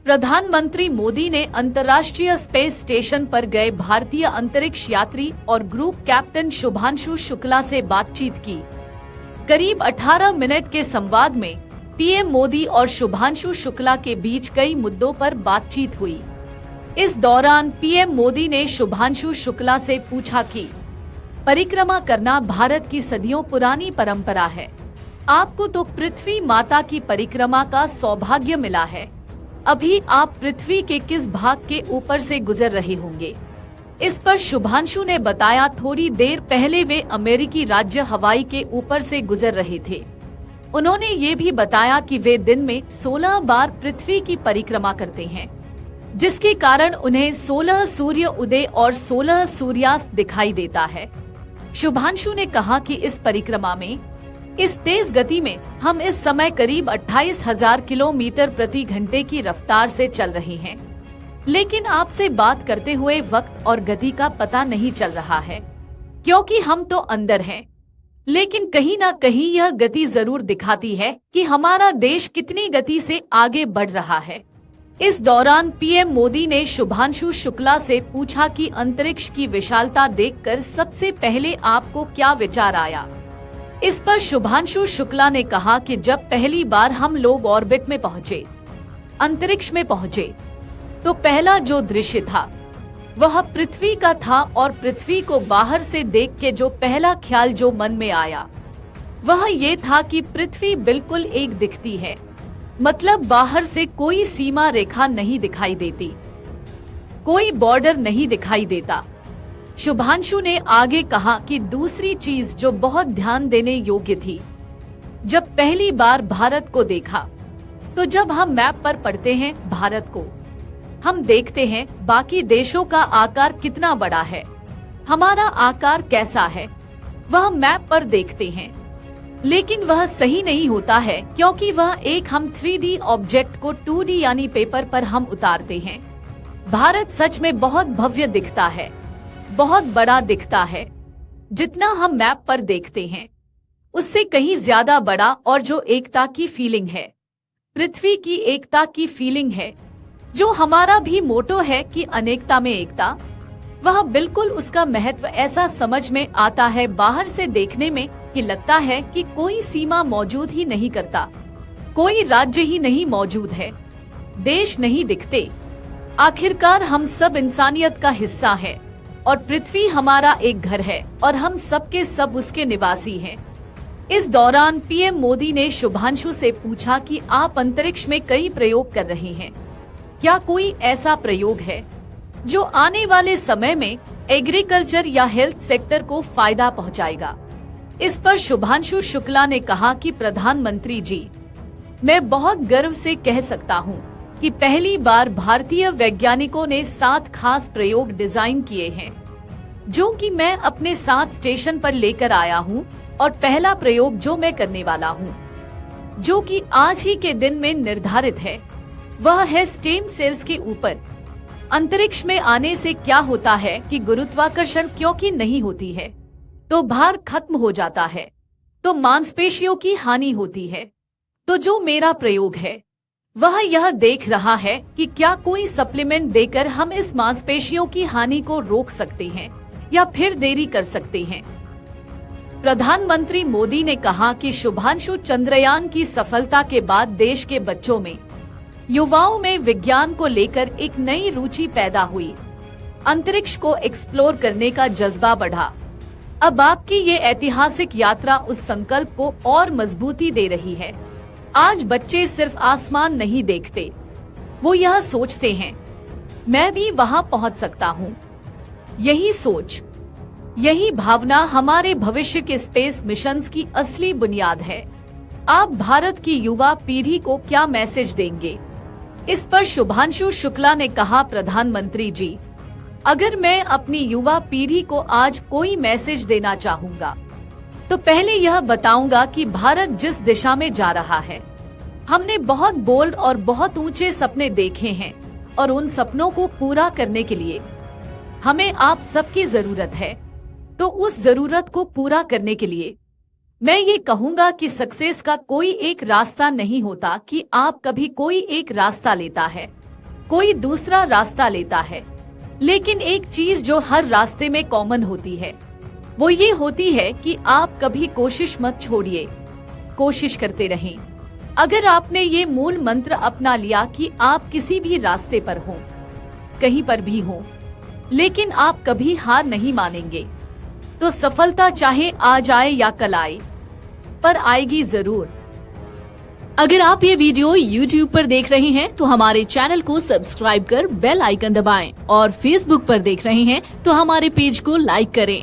प्रधानमंत्री मोदी ने अंतर्राष्ट्रीय स्पेस स्टेशन पर गए भारतीय अंतरिक्ष यात्री और ग्रुप कैप्टन शुभांशु शुक्ला से बातचीत की। करीब 18 मिनट के संवाद में पीएम मोदी और शुभांशु शुक्ला के बीच कई मुद्दों पर बातचीत हुई। इस दौरान पीएम मोदी ने शुभांशु शुक्ला से पूछा कि परिक्रमा करना भारत की सदियों पुरानी परंपरा है। आपको तो पृथ्वी माता की परिक्रमा का सौभाग्य मिला है। अभी आप पृथ्वी के किस भाग के ऊपर से गुजर रहे होंगे? इस पर शुभांशु ने बताया, थोड़ी देर पहले वे अमेरिकी राज्य हवाई के ऊपर से गुजर रहे थे। उन्होंने ये भी बताया कि वे दिन में 16 बार पृथ्वी की परिक्रमा करते हैं, जिसके कारण उन्हें 16 सूर्य उदय और 16 सूर्यास्त दिखाई देता है। शुभांशु ने कहा कि इस परिक्रमा में इस तेज गति में हम इस समय करीब 28,000 किलोमीटर प्रति घंटे की रफ्तार से चल रहे हैं, लेकिन आपसे बात करते हुए वक्त और गति का पता नहीं चल रहा है, क्योंकि हम तो अंदर हैं। लेकिन कहीं ना कहीं यह गति जरूर दिखाती है कि हमारा देश कितनी गति से आगे बढ़ रहा है। इस दौरान पीएम मोदी ने शुभांशु शुक्ला से पूछा कि अंतरिक्ष की विशालता देखकर सबसे पहले आपको क्या विचार आया? इस पर शुभांशु शुक्ला ने कहा कि जब पहली बार हम लोग ऑर्बिट में पहुंचे, अंतरिक्ष में पहुंचे, तो पहला जो दृश्य था वह पृथ्वी का था, और पृथ्वी को बाहर से देख के जो पहला ख्याल जो मन में आया वह ये था कि पृथ्वी बिल्कुल एक दिखती है, मतलब बाहर से कोई सीमा रेखा नहीं दिखाई देती, कोई बॉर्डर नहीं दिखाई देता। शुभांशु ने आगे कहा कि दूसरी चीज जो बहुत ध्यान देने योग्य थी, जब पहली बार भारत को देखा, तो जब हम मैप पर पढ़ते हैं भारत को, हम देखते हैं बाकी देशों का आकार कितना बड़ा है, हमारा आकार कैसा है, वह मैप पर देखते हैं, लेकिन वह सही नहीं होता है, क्योंकि वह एक हम 3D ऑब्जेक्ट को 2D यानी पेपर पर हम उतारते हैं। भारत सच में बहुत भव्य दिखता है, बहुत बड़ा दिखता है, जितना हम मैप पर देखते हैं उससे कहीं ज्यादा बड़ा। और जो एकता की फीलिंग है, पृथ्वी की एकता की फीलिंग है, जो हमारा भी मोटो है कि अनेकता में एकता, वह बिल्कुल उसका महत्व ऐसा समझ में आता है बाहर से देखने में कि लगता है कि कोई सीमा मौजूद ही नहीं करता, कोई राज्य ही नहीं मौजूद है, देश नहीं दिखते। आखिरकार हम सब इंसानियत का हिस्सा है और पृथ्वी हमारा एक घर है और हम सब के सब उसके निवासी हैं। इस दौरान पीएम मोदी ने शुभांशु से पूछा कि आप अंतरिक्ष में कई प्रयोग कर रहे हैं, क्या कोई ऐसा प्रयोग है जो आने वाले समय में एग्रीकल्चर या हेल्थ सेक्टर को फायदा पहुंचाएगा? इस पर शुभांशु शुक्ला ने कहा कि प्रधानमंत्री जी, मैं बहुत गर्व से कह सकता हूं कि पहली बार भारतीय वैज्ञानिकों ने 7 खास प्रयोग डिजाइन किए हैं, जो कि मैं अपने साथ स्टेशन पर लेकर आया हूं। और पहला प्रयोग जो मैं करने वाला हूं, जो कि आज ही के दिन में निर्धारित है, वह है स्टेम सेल्स के ऊपर। अंतरिक्ष में आने से क्या होता है कि गुरुत्वाकर्षण क्योंकि नहीं होती है तो भार खत्म हो जाता है, तो मांसपेशियों की हानि होती है। तो जो मेरा प्रयोग है वह यह देख रहा है कि क्या कोई सप्लीमेंट देकर हम इस मांसपेशियों की हानि को रोक सकते हैं या फिर देरी कर सकते हैं। प्रधानमंत्री मोदी ने कहा कि शुभांशु चंद्रयान की सफलता के बाद देश के बच्चों में, युवाओं में विज्ञान को लेकर एक नई रुचि पैदा हुई, अंतरिक्ष को एक्सप्लोर करने का जज्बा बढ़ा। अब आपकी ये ऐतिहासिक यात्रा उस संकल्प को और मजबूती दे रही है। आज बच्चे सिर्फ आसमान नहीं देखते, वो यह सोचते हैं मैं भी वहां पहुंच सकता हूं। यही सोच, यही भावना हमारे भविष्य के स्पेस मिशंस की असली बुनियाद है। आप भारत की युवा पीढ़ी को क्या मैसेज देंगे? इस पर शुभांशु शुक्ला ने कहा, प्रधानमंत्री जी, अगर मैं अपनी युवा पीढ़ी को आज कोई मैसेज देना चाहूंगा तो पहले यह बताऊंगा कि भारत जिस दिशा में जा रहा है, हमने बहुत बोल्ड और बहुत ऊंचे सपने देखे हैं और उन सपनों को पूरा करने के लिए हमें आप सबकी जरूरत है। तो उस जरूरत को पूरा करने के लिए मैं ये कहूंगा कि सक्सेस का कोई एक रास्ता नहीं होता कि आप कभी कोई एक रास्ता लेता है कोई दूसरा रास्ता लेता है। लेकिन एक चीज जो हर रास्ते में कॉमन होती है वो ये होती है कि आप कभी कोशिश मत छोड़िए, कोशिश करते रहें। अगर आपने ये मूल मंत्र अपना लिया कि आप किसी भी रास्ते पर हो, कहीं पर भी हो, लेकिन आप कभी हार नहीं मानेंगे, तो सफलता चाहे आज आए या कल आए, पर आएगी जरूर। अगर आप ये वीडियो YouTube पर देख रहे हैं तो हमारे चैनल को सब्सक्राइब कर बेल आइकन दबाएं और Facebook पर देख रहे हैं तो हमारे पेज को लाइक करें।